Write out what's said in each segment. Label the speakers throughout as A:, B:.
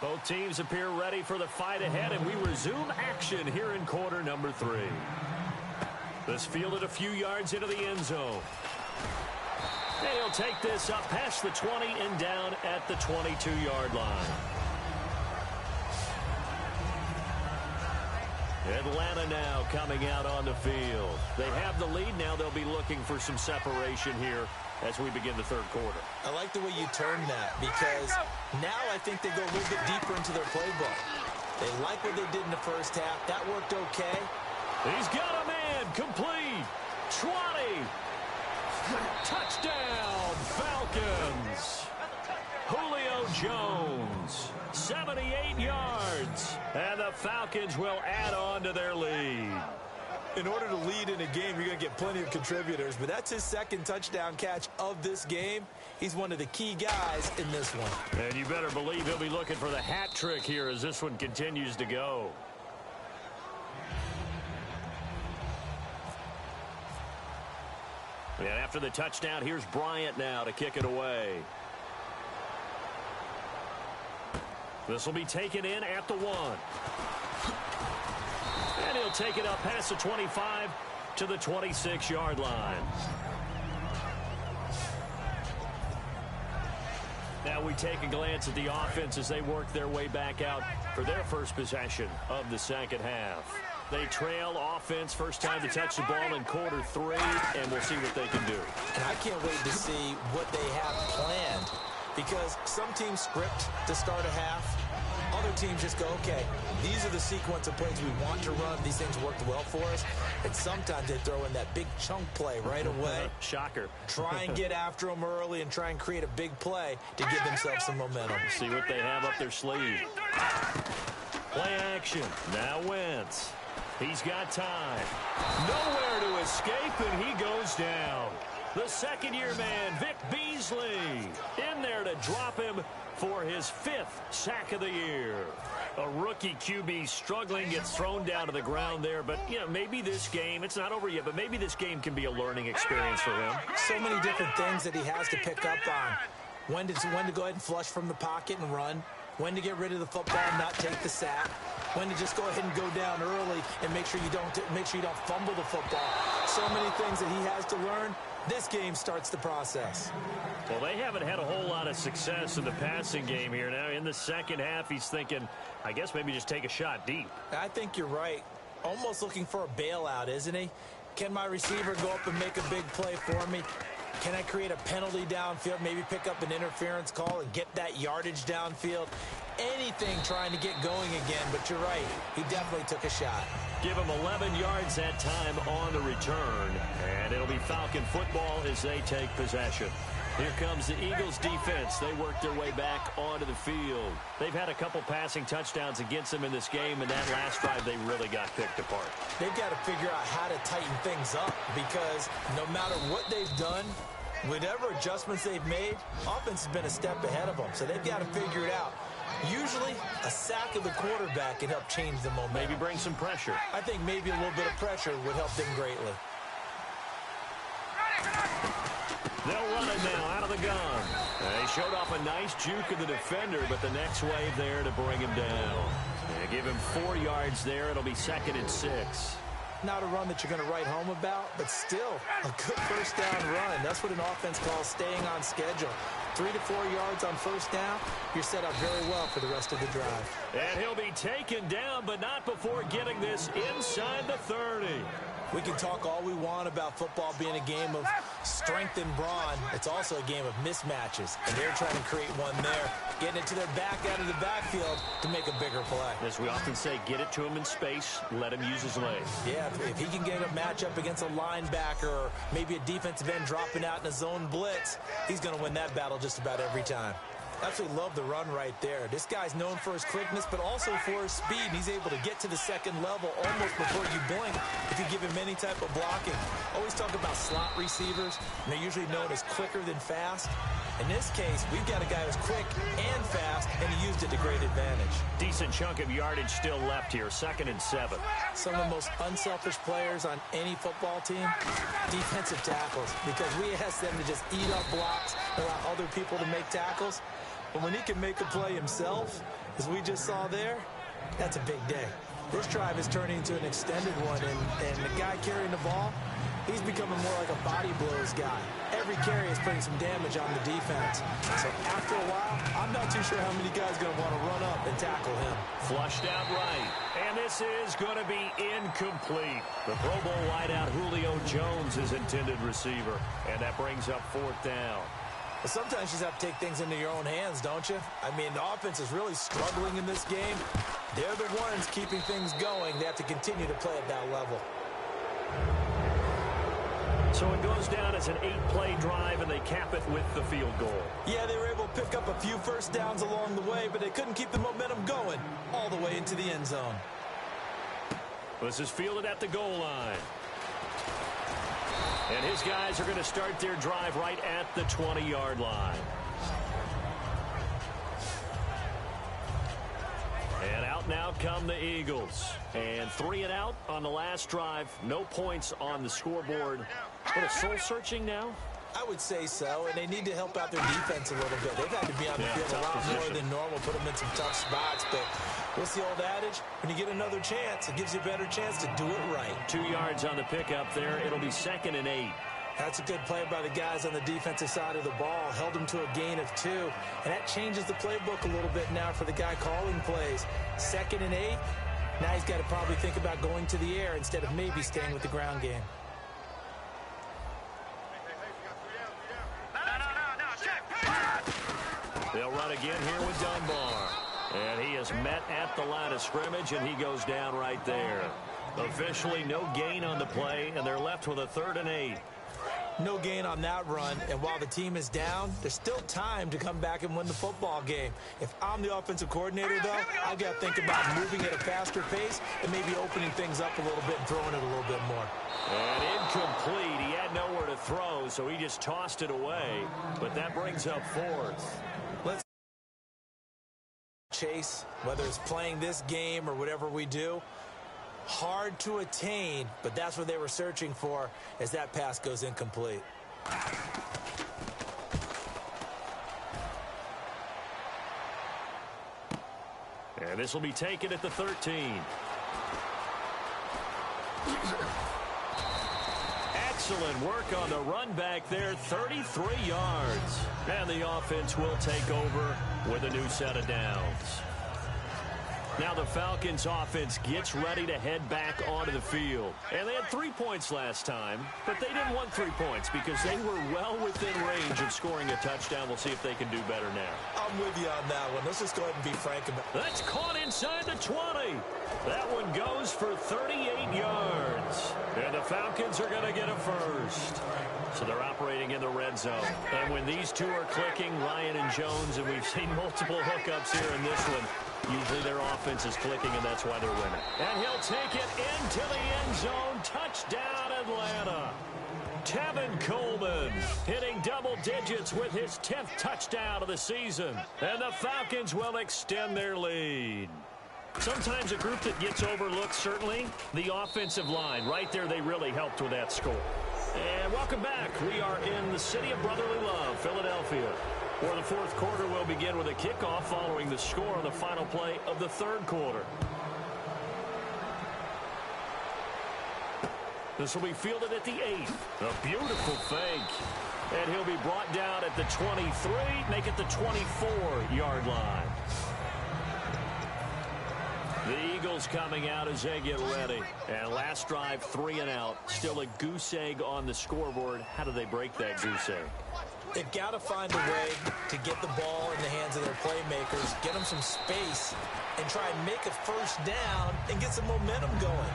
A: Both teams appear ready for the fight ahead, and we resume action here in quarter number 3. This fielded a few yards into the end zone. And he'll take this up past the 20 and down at the 22-yard line. Atlanta now coming out on the field. They have the lead. Now they'll be looking for some separation here as we begin the third quarter.
B: I like the way you turned that, because now I think they go a little bit deeper into their playbook. They like what they did in the first half. That worked okay.
A: He's got a man. Complete. 20. Touchdown, Falcons. Julio Jones, 78 yards. And the Falcons will add on to their lead.
B: In order to lead in a game, you're going to get plenty of contributors, but that's his second touchdown catch of this game. He's one of the key guys in this one.
A: And you better believe he'll be looking for the hat trick here as this one continues to go. And after the touchdown, here's Bryant now to kick it away. This will be taken in at the 1. And he'll take it up past the 25 to the 26-yard line. Now we take a glance at the offense as they work their way back out for their first possession of the second half. They trail offense, first time to touch the ball in quarter 3, and we'll see what they can do.
B: And I can't wait to see what they have planned, because some teams script to start a half. Other teams just go, okay, these are the sequence of plays we want to run. These things worked well for us. And sometimes they throw in that big chunk play right away.
A: Shocker.
B: Try and get after them early and try and create a big play to give themselves some momentum.
A: See what they have up their sleeve. Play action. Now Wentz. He's got time. Nowhere to escape, and he goes down. The second-year man, Vic Beasley, in there to drop him for his 5th sack of the year. A rookie QB struggling, gets thrown down to the ground there. But, you know, maybe this game, it's not over yet, but maybe this game can be a learning experience for him.
B: So many different things that he has to pick up on. When to go ahead and flush from the pocket and run. When to get rid of the football and not take the sack. When to just go ahead and go down early and make sure you don't fumble the football. So many things that he has to learn. This game starts the process.
A: Well, they haven't had a whole lot of success in the passing game here. Now, in the second half, he's thinking, I guess maybe just take a shot deep.
B: I think you're right. Almost looking for a bailout, isn't he? Can my receiver go up and make a big play for me? Can I create a penalty downfield, maybe pick up an interference call and get that yardage downfield? Anything trying to get going again, but you're right. He definitely took a shot.
A: Give him 11 yards that time on the return, and it'll be Falcon football as they take possession. Here comes the Eagles defense. They work their way back onto the field. They've had a couple passing touchdowns against them in this game, and that last drive they really got picked apart.
B: They've got to figure out how to tighten things up, because no matter what they've done, whatever adjustments they've made, offense has been a step ahead of them, so they've got to figure it out. Usually, a sack of the quarterback can help change the momentum.
A: Maybe bring some pressure.
B: I think maybe a little bit of pressure would help them greatly.
A: They'll run it now out of the gun. They showed off a nice juke of the defender, but the next wave there to bring him down. They give him 4 yards there. It'll be 2nd and 6.
B: Not a run that you're going to write home about, but still a good first down run. That's what an offense calls staying on schedule. 3 to 4 yards on first down, you're set up very well for the rest of the drive.
A: And he'll be taken down, but not before getting this inside the 30.
B: We can talk all we want about football being a game of strength and brawn. It's also a game of mismatches, and they're trying to create one there, getting it to their back out of the backfield to make a bigger play.
A: As we often say, get it to him in space, let him use his legs.
B: Yeah, if he can get a matchup against a linebacker or maybe a defensive end dropping out in a zone blitz, he's going to win that battle just about every time. Absolutely love the run right there. This guy's known for his quickness, but also for his speed. He's able to get to the second level almost before you blink if you give him any type of blocking. Always talk about slot receivers, and they're usually known as quicker than fast. In this case, we've got a guy who's quick and fast, and he used it to great advantage.
A: Decent chunk of yardage still left here, 2nd and 7.
B: Some of the most unselfish players on any football team, defensive tackles, because we ask them to just eat up blocks, allow other people to make tackles. But when he can make a play himself, as we just saw there, that's a big day. This drive is turning into an extended one, and the guy carrying the ball, he's becoming more like a body blows guy. Every carry is putting some damage on the defense. So after a while, I'm not too sure how many guys are going to want to run up and tackle him.
A: Flushed out right. And this is going to be incomplete. The Pro Bowl wideout Julio Jones is intended receiver. And that brings up 4th down.
B: But sometimes you just have to take things into your own hands, don't you? I mean, the offense is really struggling in this game. They're the ones keeping things going. They have to continue to play at that level.
A: So it goes down as an 8-play drive, and they cap it with the field goal.
B: Yeah, they were able to pick up a few first downs along the way, but they couldn't keep the momentum going all the way into the end zone.
A: This is fielded at the goal line. And his guys are going to start their drive right at the 20-yard line. And out now come the Eagles. And 3 and out on the last drive. No points on the scoreboard. What, a soul-searching now?
B: I would say so, and they need to help out their defense a little bit. They've had to be on the field a lot more than normal, put them in some tough spots. But what's the old adage? When you get another chance, it gives you a better chance to do it right.
A: 2 yards on the pickup there. It'll be 2nd and 8.
B: That's a good play by the guys on the defensive side of the ball. Held them to a gain of 2. And that changes the playbook a little bit now for the guy calling plays. 2nd and 8. Now he's got to probably think about going to the air instead of maybe staying with the ground game.
A: They'll run again here with Dunbar. And he is met at the line of scrimmage, and he goes down right there. Officially no gain on the play, and they're left with a 3rd and 8.
B: No gain on that run, and while the team is down, there's still time to come back and win the football game. If I'm the offensive coordinator, though, I've got to think about moving at a faster pace and maybe opening things up a little bit and throwing it a little bit more.
A: And incomplete. He had nowhere to throw, so he just tossed it away. But that brings up 4th.
B: Let's chase, whether it's playing this game or whatever we do. Hard to attain, but that's what they were searching for as that pass goes incomplete.
A: And this will be taken at the 13. Excellent work on the run back there, 33 yards. And the offense will take over with a new set of downs. Now the Falcons offense gets ready to head back onto the field. And they had 3 points last time, but they didn't want 3 points because they were well within range of scoring a touchdown. We'll see if they can do better now.
B: I'm with you on that one. Let's just go ahead and be frank about it.
A: That's caught inside the 20. That one goes for 38 yards. And the Falcons are going to get a first. So they're operating in the red zone. And when these two are clicking, Ryan and Jones, and we've seen multiple hookups here in this one, usually their offense is clicking, and that's why they're winning. And he'll take it into the end zone. Touchdown, Atlanta. Tevin Coleman hitting double digits with his 10th touchdown of the season. And the Falcons will extend their lead. Sometimes a group that gets overlooked, certainly, the offensive line. Right there, they really helped with that score. And welcome back. We are in the city of brotherly love, Philadelphia. For the 4th quarter, we'll begin with a kickoff following the score on the final play of the 3rd quarter. This will be fielded at the 8. A beautiful fake. And he'll be brought down at the 23, make it the 24-yard line. The Eagles coming out as they get ready. And last drive, 3 and out. Still a goose egg on the scoreboard. How do they break that goose egg?
B: They've got to find a way to get the ball in the hands of their playmakers, get them some space, and try and make a first down and get some momentum going.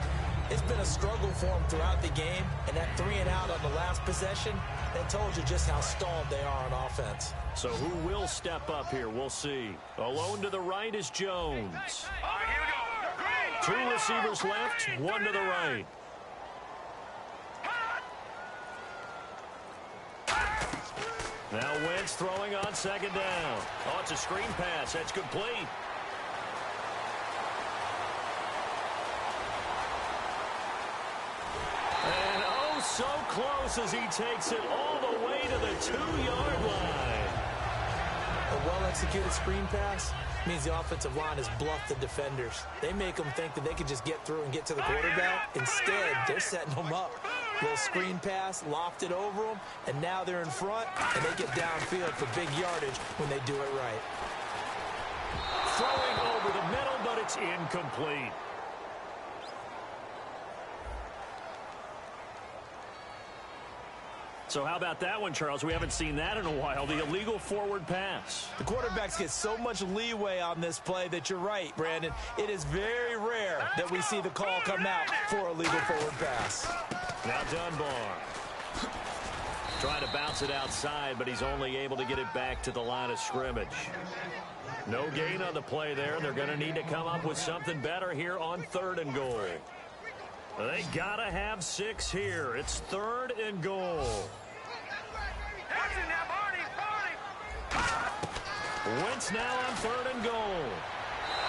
B: It's been a struggle for them throughout the game, and that 3 and out on the last possession, that told you just how stalled they are on offense.
A: So who will step up here? We'll see. Alone to the right is Jones. 2 receivers left, 1 to the right. Now Wentz throwing on 2nd down. Oh, it's a screen pass. That's complete. And oh, so close as he takes it all the way to the 2-yard line.
B: well-executed screen pass means the offensive line has bluffed the defenders. They make them think that they can just get through and get to the quarterback. Instead, they're setting them up. Little screen pass, lofted over them, and now they're in front, and they get downfield for big yardage when they do it right.
A: Throwing over the middle, but it's incomplete. So how about that one, Charles? We haven't seen that in a while. The illegal forward pass.
B: The quarterbacks get so much leeway on this play that you're right, Brandon. It is very rare that we see the call come out for a legal forward pass.
A: Now Dunbar. Trying to bounce it outside, but he's only able to get it back to the line of scrimmage. No gain on the play there. They're going to need to come up with something better here on 3rd and goal. They got to have 6 here. It's 3rd and goal. Wentz now on 3rd and goal.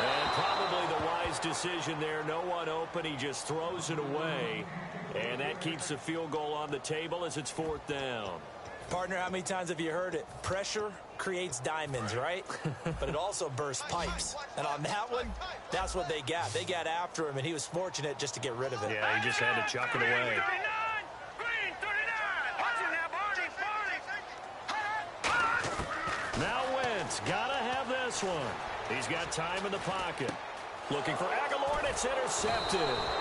A: And probably the wise decision there. No one open. He just throws it away. And that keeps the field goal on the table as it's 4th down.
B: Partner, how many times have you heard it? Pressure creates diamonds, right? But it also bursts pipes. And on that one, that's what they got. They got after him, and he was fortunate just to get rid of it.
A: Yeah, he just had to chuck it away. Now Wentz, gotta have this one. He's got time in the pocket. Looking for Aguilar, and it's intercepted.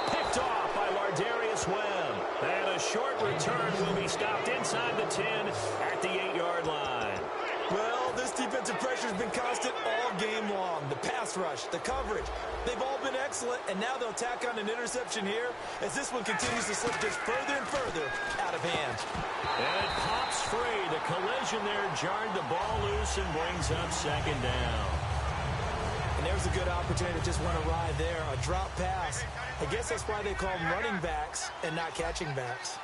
A: Picked off by Lardarius Webb. And a short return will be stopped inside the 10 at the 8-yard line.
B: Well, this defensive pressure has been constant all game long. The pass rush, the coverage, they've all been excellent, and now they'll tack on an interception here as this one continues to slip just further and further out of hand.
A: And it pops free. The collision there jarred the ball loose and brings up 2nd down.
B: And there's a good opportunity to just went awry there. A drop pass. I guess that's why they call them running backs and not catching backs.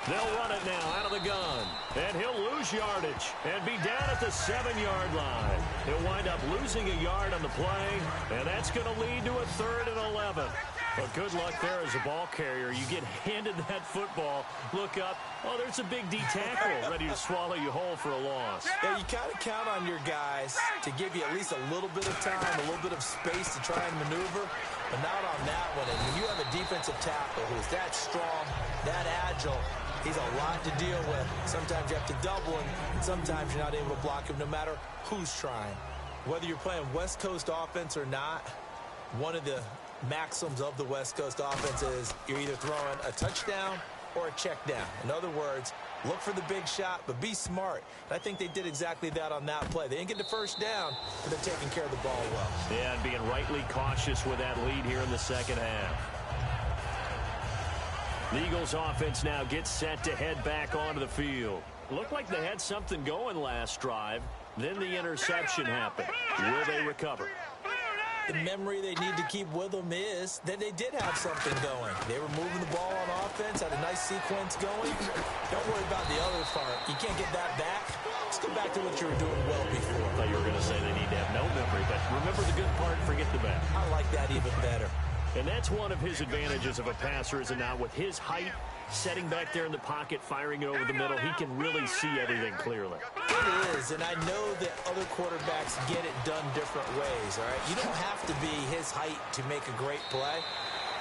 A: They'll run it now out of the gun. And he'll lose yardage and be down at the 7-yard line. He'll wind up losing a yard on the play, and that's going to lead to a 3rd and 11. But good luck there as a ball carrier. You get handed that football, look up, oh, there's a big D tackle ready to swallow you whole for a loss.
B: Yeah, you kind of count on your guys to give you at least a little bit of time, a little bit of space to try and maneuver, but not on that one. And when you have a defensive tackle who's that strong, that agile, he's a lot to deal with. Sometimes you have to double him, and sometimes you're not able to block him no matter who's trying. Whether you're playing West Coast offense or not, one of the maxims of the West Coast offense is you're either throwing a touchdown or a check down. In other words, look for the big shot, but be smart. And I think they did exactly that on that play. They didn't get the 1st down, but they're taking care of the ball well.
A: Yeah, and being rightly cautious with that lead here in the 2nd half. The Eagles offense now gets set to head back onto the field. Looked like they had something going last drive. Then the interception happened. Will they recover?
B: The memory they need to keep with them is that they did have something going. They were moving the ball on offense, had a nice sequence going. Don't worry about the other part. You can't get that back. Let's go back to what you were doing well before.
A: I thought you were going to say they need to have no memory, but remember the good part, forget the bad.
B: I like that even better.
A: And that's one of his advantages of a passer, is it not? With his height, setting back there in the pocket, firing it over the middle, he can really see everything clearly.
B: It is, and I know that other quarterbacks get it done different ways, all right? You don't have to be his height to make a great play,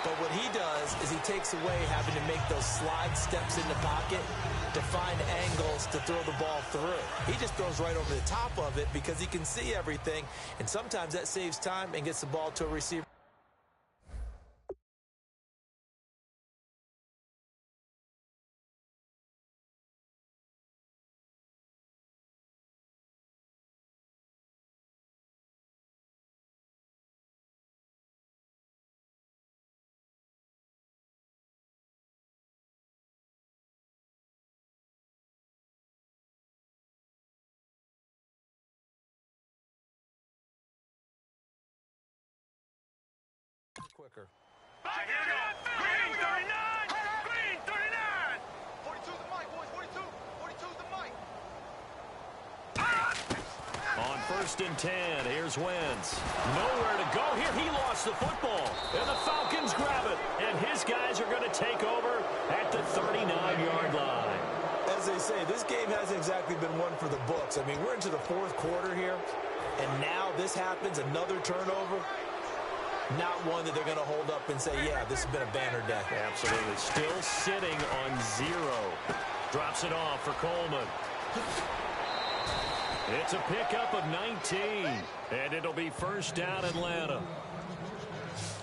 B: but what he does is he takes away having to make those slide steps in the pocket to find angles to throw the ball through. He just throws right over the top of it because he can see everything, and sometimes that saves time and gets the ball to a receiver. Quicker.
C: Here we go. Green 39. Green 39. 42 the mic, boys. 42. 42's the mic.
A: On 1st and 10, here's Wentz. Nowhere to go here. He lost the football. And the Falcons grab it. And his guys are going to take over at the 39-yard line.
B: As as they say, this game hasn't exactly been one for the books. I mean, we're into the fourth quarter here, and now this happens, another turnover. Not one that they're going to hold up and say, yeah, this has been a banner day.
A: Absolutely. Still sitting on 0. Drops it off for Coleman. It's a pickup of 19, and it'll be first down Atlanta.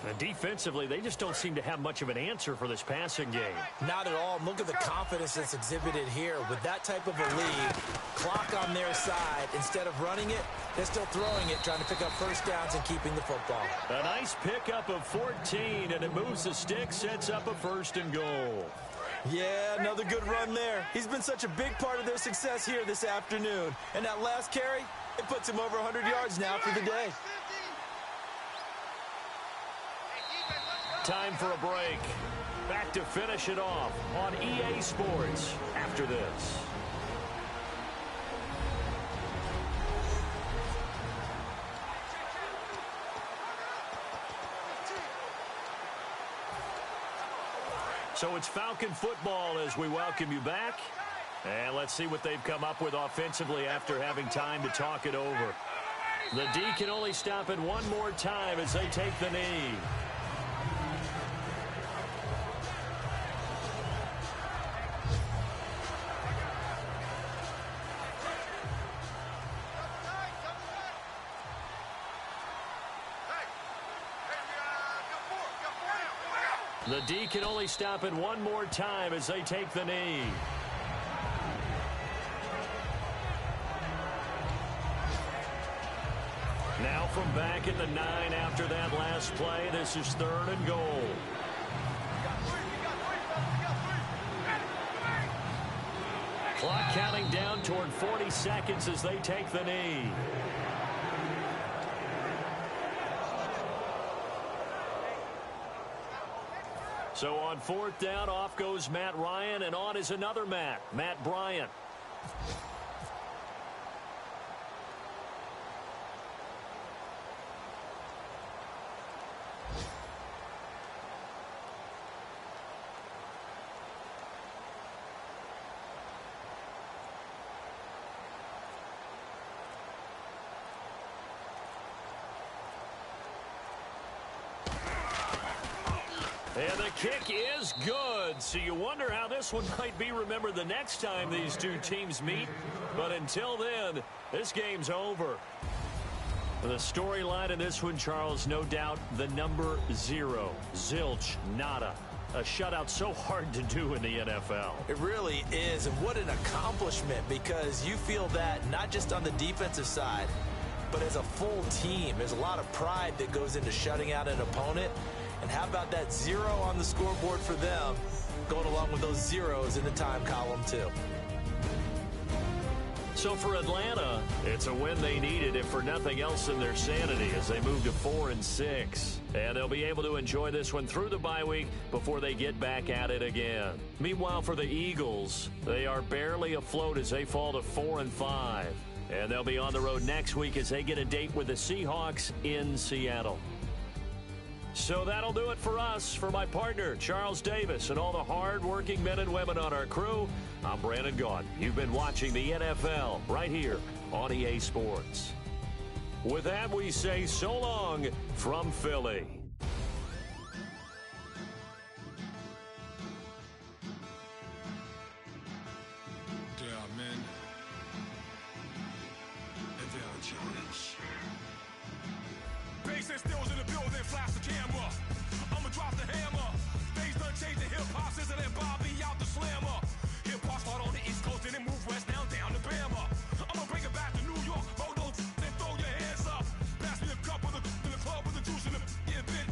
A: And defensively, they just don't seem to have much of an answer for this passing game.
B: Not at all. Look at the confidence that's exhibited here. With that type of a lead, clock on their side, instead of running it, they're still throwing it, trying to pick up first downs and keeping the football.
A: A nice pickup of 14, and it moves the stick, sets up a 1st and goal.
B: Yeah, another good run there. He's been such a big part of their success here this afternoon. And that last carry, it puts him over 100 yards now for the day.
A: Time for a break. Back to finish it off on EA Sports after this. So it's Falcon football as we welcome you back. And let's see what they've come up with offensively after having time to talk it over. The D can only stop it one more time as they take the knee. The D can only stop it one more time as they take the knee. Now from back at the 9 after that last play, this is 3rd and goal. Clock counting down toward 40 seconds as they take the knee. So on 4th down, off goes Matt Ryan, and on is another Matt Bryant. And the kick is good. So you wonder how this one might be remembered the next time these two teams meet. But until then, this game's over. The storyline in this one, Charles, no doubt the number 0. Zilch, nada. A shutout so hard to do in the NFL.
B: It really is, and what an accomplishment, because you feel that not just on the defensive side, but as a full team. There's a lot of pride that goes into shutting out an opponent. And how about that 0 on the scoreboard for them, going along with those zeros in the time column, too.
A: So for Atlanta, it's a win they needed, if for nothing else than their sanity, as they move to 4-6. And they'll be able to enjoy this one through the bye week before they get back at it again. Meanwhile, for the Eagles, they are barely afloat as they fall to 4-5. And they'll be on the road next week as they get a date with the Seahawks in Seattle. So that'll do it for us. For my partner, Charles Davis, and all the hard-working men and women on our crew, I'm Brandon Gaudin. You've been watching the NFL right here on EA Sports. With that, we say so long from Philly.
D: Yeah, man. Bass stills in the building, flash the camera. I'ma drop the hammer. Things done changed, the hip-hop sizzle and Bobby out the slammer. Hip-hop start on the East Coast and then move west, now down to Bama. I'ma bring it back to New York, roll those and throw your hands up. Pass me a cup of the club with the juice in the bit.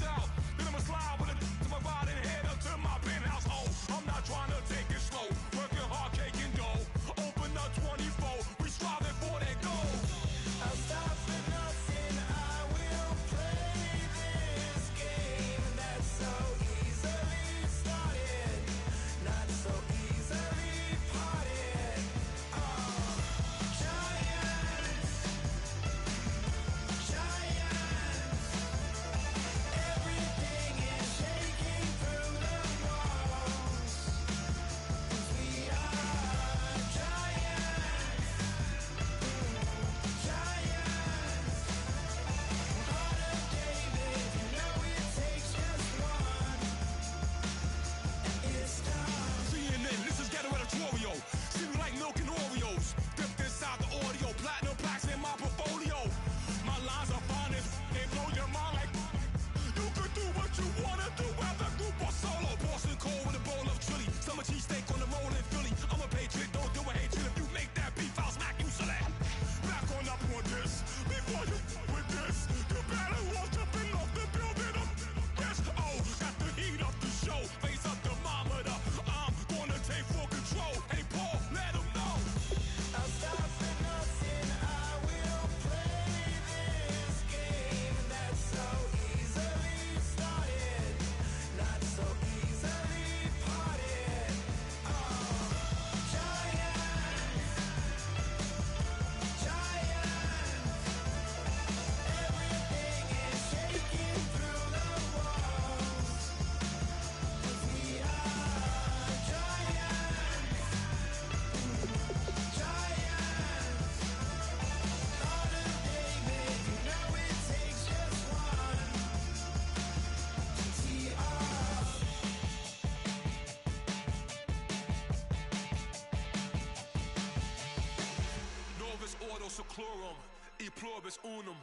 D: Seclorum, e pluribus unum.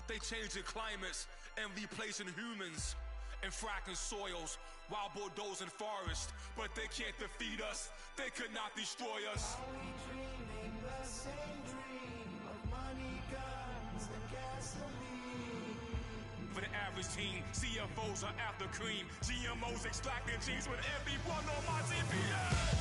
D: They changing climates and replacing humans and fracking soils while bulldozing forests. But they can't defeat us, they could not destroy us.
E: Are we dreaming the same dream of money, guns, and gasoline?
D: For the average team, CFOs are after cream. GMOs extracting genes with everyone on my TPS.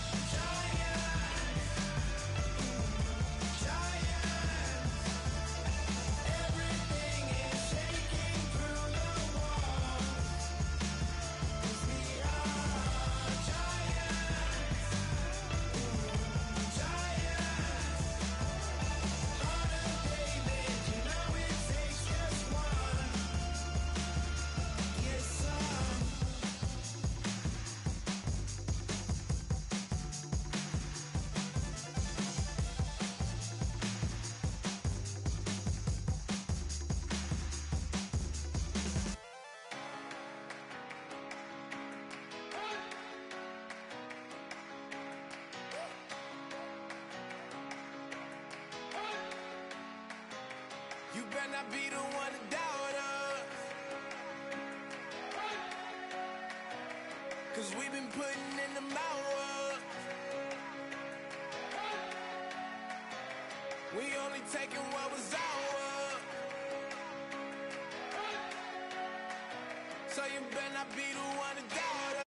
E: You better not be the one to doubt us, 'cause we've been putting in the hours. We only taking what was ours. So you better not be the one to doubt us.